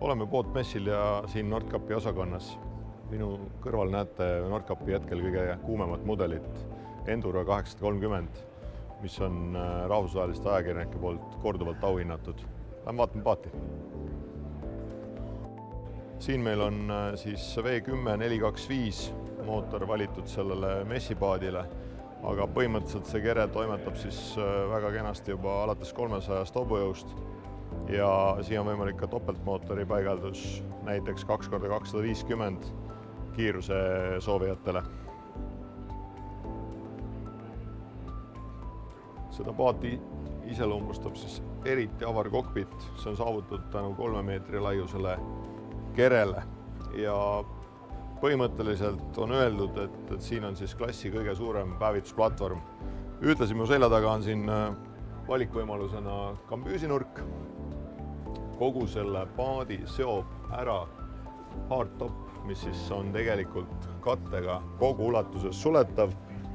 Oleme bootmessil ja siin Nordkapi osakonnas. Minu kõrval näete Nordkapi hetkel kõige kuumemat mudelit Enduro 830, mis on rahvusvaheliste ajakirjanike poolt korduvalt auhinnatud. Lähme vaatame paati. Siin meil on siis V10 425 mootor valitud sellele messipaadile, aga põhimõtteliselt see kere toimetab siis väga kenasti juba alates 300 hobujõust ja siia on võimalik ka topeltmootori paigaldus näiteks 2x250 kiiruse soovijatele. Seda paati iseloomustab siis eriti avar kokpit, see on saavutatud tänu 3 meetri laiusele kerele ja põhimõtteliselt on öeldud, et siin on siis klassi kõige suurem päevitusplatvorm. Ühtlasi mu selja taga on siin valikvõimalusena kambüüsinurk. Kogu selle paadi seob ära hardtop, mis siis on tegelikult kattega kogu ulatuses suletav.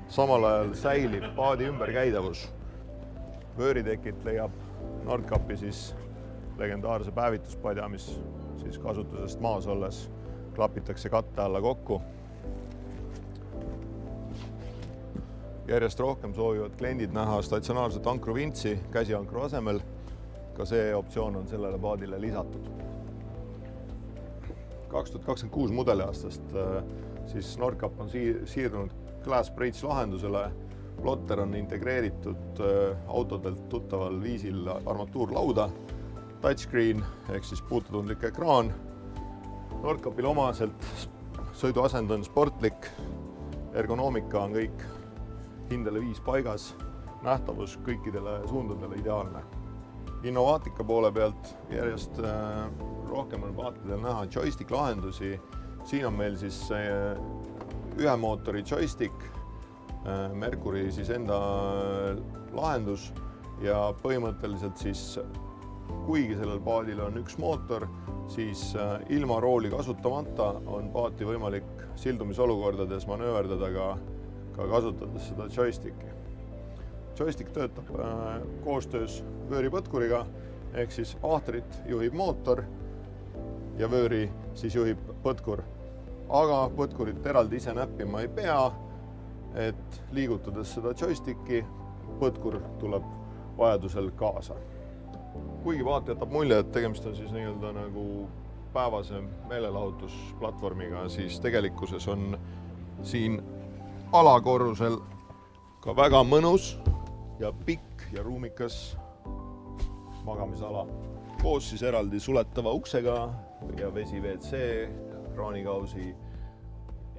Samal ajal säilib paadi ümberkäidavus. Vööritekit leiab Nordkapi siis legendaarse päevituspadja, mis siis kasutusest maas olles klapitakse katte alla kokku. Järjest rohkem soovivad kliendid näha statsionaarset ankruvintsi käsiankru asemel. Ka see optsioon on sellele paadile lisatud. 2026 mudeliaastast siis Nordkap on siirdunud Glass Bridge lahendusele. Plotter on integreeritud autodelt tuttaval viisil armatuurlauda, touchscreen ehk siis puututundlik ekraan. Nordkapil omaselt sõiduasend on sportlik, ergonoomika on kõik hindele 5 paigas, nähtavus kõikidele suundadele ideaalne. Innovaatika poole pealt järjest rohkem on paatidel näha joystick lahendusi. Siin on meil siis ühe mootori joystick, Mercury siis enda lahendus ja põhimõtteliselt siis kuigi sellel paadil on üks mootor, siis ilma rooli kasutamata on paati võimalik sildumisolukordades manööverdada ka kasutades seda joysticki. Joystick töötab koostöös vööripõtkuriga, ehk siis ahtrit juhib mootor ja vööri siis juhib põtkur. Aga põtkurit eraldi ise näppima ei pea, et liigutades seda joysticki, põtkur tuleb vajadusel kaasa. Kuigi paat jätab mulje, et tegemist on siis nii-öelda nagu päevase meelelahutusplatvormiga, siis tegelikkuses on siin alakorrusel ka väga mõnus ja pikk ja ruumikas magamisala. Koos siis eraldi suletava uksega ja vesi WC, kraanikausi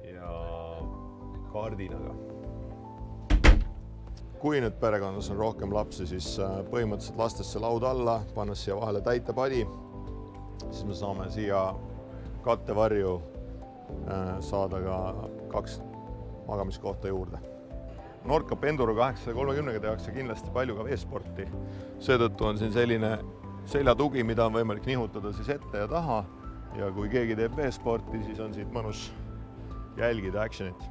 ja kardinaga. Kui nüüd perekonnas on rohkem lapsi, siis põhimõtteliselt lastes see laud alla, pannes siia vahele täitepadi, siis me saame siia kattevarju saada ka 2 magamiskohta juurde. Nordkap Enduro 830-ga tehakse kindlasti palju ka veesporti. Seetõttu on siin selline seljatugi, mida on võimalik nihutada siis ette ja taha. Ja kui keegi teeb veesporti, siis on siit mõnus jälgida actionit.